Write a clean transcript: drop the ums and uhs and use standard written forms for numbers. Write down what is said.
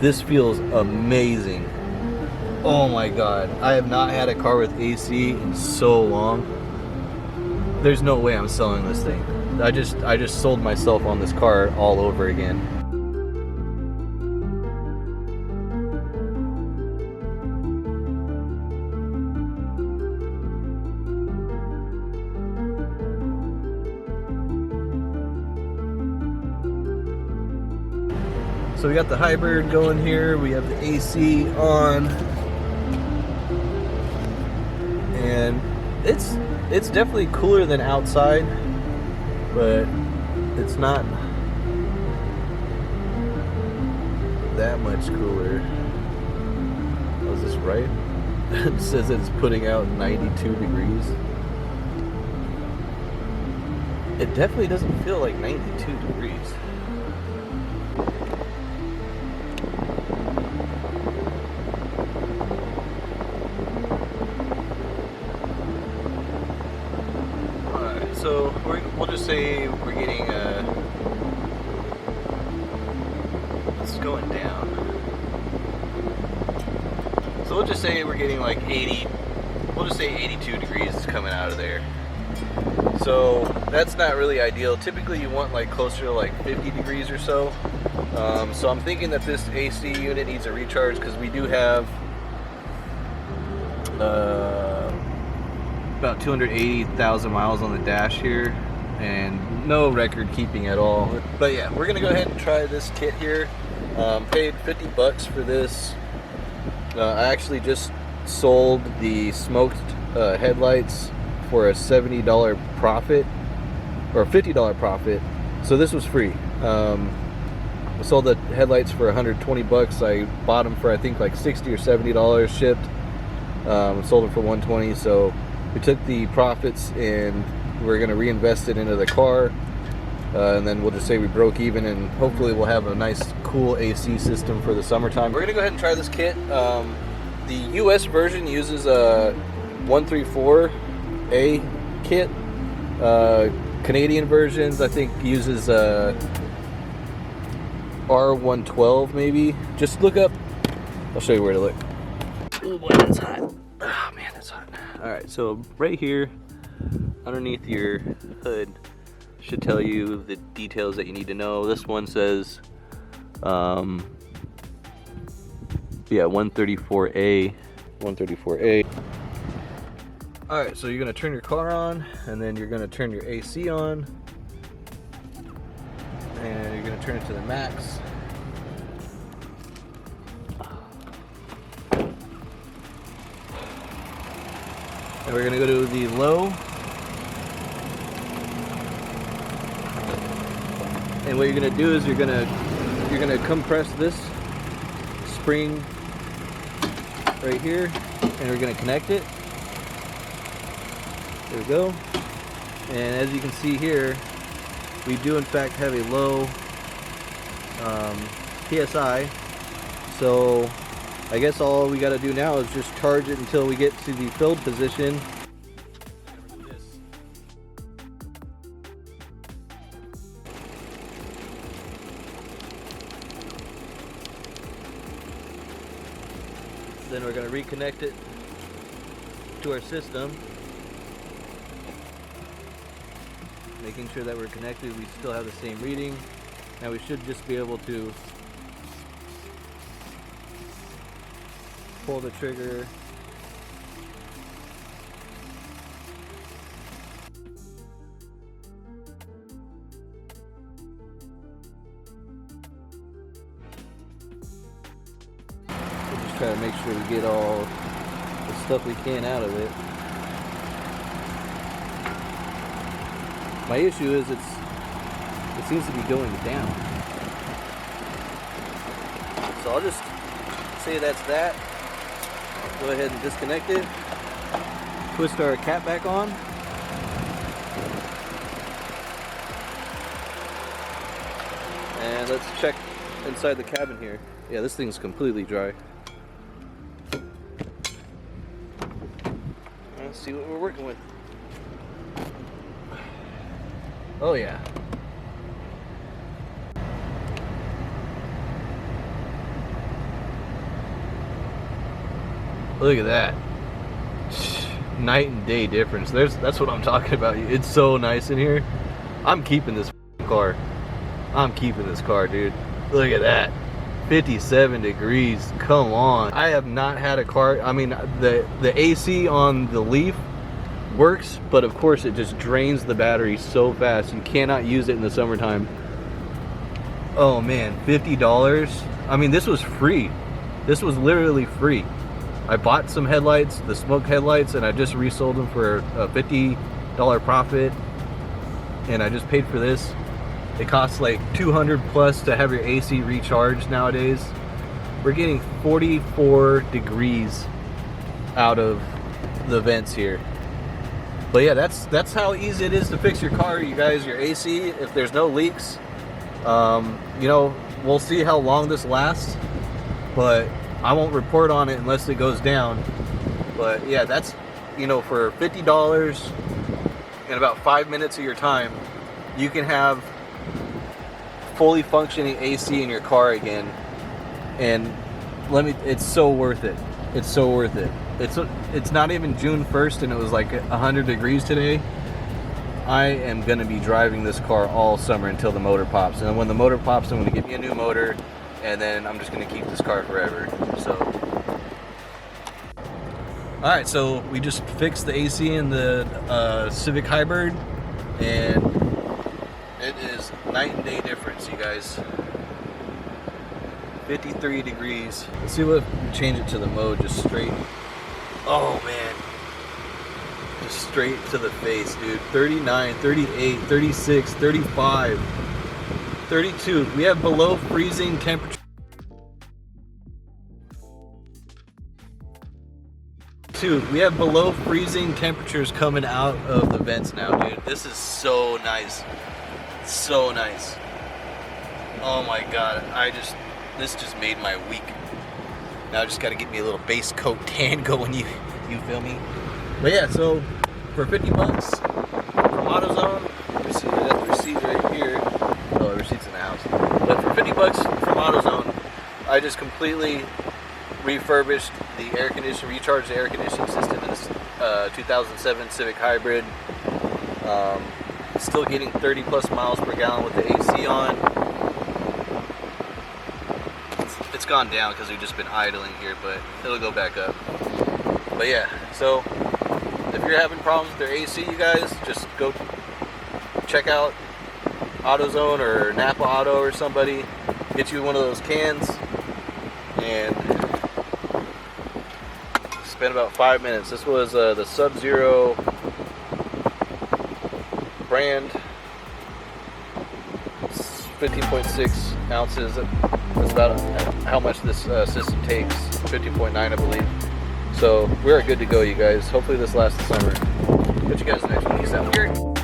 This feels amazing. Oh my god, I have not had a car with AC in so long. There's no way I'm selling this thing. I just sold myself on this car all over again. So we got the hybrid going here, we have the AC on, and it's definitely cooler than outside, but it's not that much cooler. Was this right? It says it's putting out 92 degrees. It definitely doesn't feel like 92 degrees. So we'll just say we're getting it's going down. So we'll just say we're getting like 80, we'll just say 82 degrees is coming out of there. So that's not really ideal. Typically you want like closer to like 50 degrees or so. So I'm thinking that this AC unit needs a recharge because we do have about 280,000 miles on the dash here and no record keeping at all. But yeah, we're gonna go ahead and try this kit here. Paid 50 bucks for this. I actually just sold the smoked headlights for a $70 profit or $50 profit, so this was free. I sold the headlights for 120 bucks. I bought them for I think like $60 or $70 shipped. Sold them for 120, so we took the profits and we're going to reinvest it into the car, and then we'll just say we broke even, and hopefully we'll have a nice cool AC system for the summertime. We're going to go ahead and try this kit. The US version uses a 134a kit. Canadian versions I think uses R112 maybe. Just look up, I'll show you where to look. Oh boy, that's hot. Oh man, that's hot. Alright, so right here underneath your hood should tell you the details that you need to know. This one says yeah, 134a. Alright, so you're gonna turn your car on, and then you're gonna turn your AC on, and you're gonna turn it to the max. And we're gonna go to the low. And what you're gonna do is you're gonna compress this spring right here, and we're gonna connect it. There we go. And as you can see here, we do in fact have a low PSI. So I guess all we got to do now is just charge it until we get to the filled position. Then we're going to reconnect it to our system, making sure that we're connected. We still have the same reading. Now we should just be able to pull the trigger. We'll just try to make sure we get all the stuff we can out of it. My issue is it seems to be going down. So I'll just say that's that. Go ahead and disconnect it. Twist our cap back on. And let's check inside the cabin here. Yeah, this thing's completely dry. Let's see what we're working with. Oh yeah. Look at that. Night and day difference. That's what I'm talking about. It's so nice in here. I'm keeping this car. I'm keeping this car, dude. Look at that. 57 degrees. Come on. I have not had a car. I mean, the AC on the Leaf works, but of course it just drains the battery so fast. You cannot use it in the summertime. Oh man, $50. I mean, this was free. This was literally free. I bought some headlights, the smoke headlights, and I just resold them for a $50 profit. And I just paid for this. It costs like $200 plus to have your AC recharged nowadays. We're getting 44 degrees out of the vents here. But yeah, that's how easy it is to fix your car, you guys. Your AC, if there's no leaks, you know, we'll see how long this lasts, but I won't report on it unless it goes down. But yeah, that's, you know, for $50 in about 5 minutes of your time, you can have fully functioning AC in your car again. And it's so worth it. It's so worth it. It's not even June 1st and it was like 100 degrees today. I am gonna be driving this car all summer until the motor pops. And when the motor pops, I'm gonna get me a new motor, and then I'm just gonna keep this car forever. So, all right, so we just fixed the AC in the Civic Hybrid, and it is night and day difference, you guys. 53 degrees. Let's see what if we change it to the mode, just straight. Oh man, just straight to the face, dude. 39, 38, 36, 35, 32. We have below freezing temperature. Dude, we have below freezing temperatures coming out of the vents now, dude. This is so nice. So nice. Oh my god, this just made my week. Now I just gotta get me a little base coat tan going, you feel me? But yeah, so for 50 bucks from AutoZone, you see that receipt right here. Oh, the receipt's in the house. But for 50 bucks from AutoZone, I just completely refurbished the air conditioning, recharged the air conditioning system in this 2007 Civic Hybrid. Still getting 30 plus miles per gallon with the AC on. It's gone down because we've just been idling here, but it'll go back up. But yeah, so if you're having problems with their AC, you guys, just go check out AutoZone or Napa Auto or somebody. Get you one of those cans and spend about 5 minutes. This was the SubZero brand. It's 15.6 ounces. That's about how much this system takes. 15.9, I believe. So we're good to go, you guys. Hopefully this lasts the summer. Catch you guys next one. Peace out.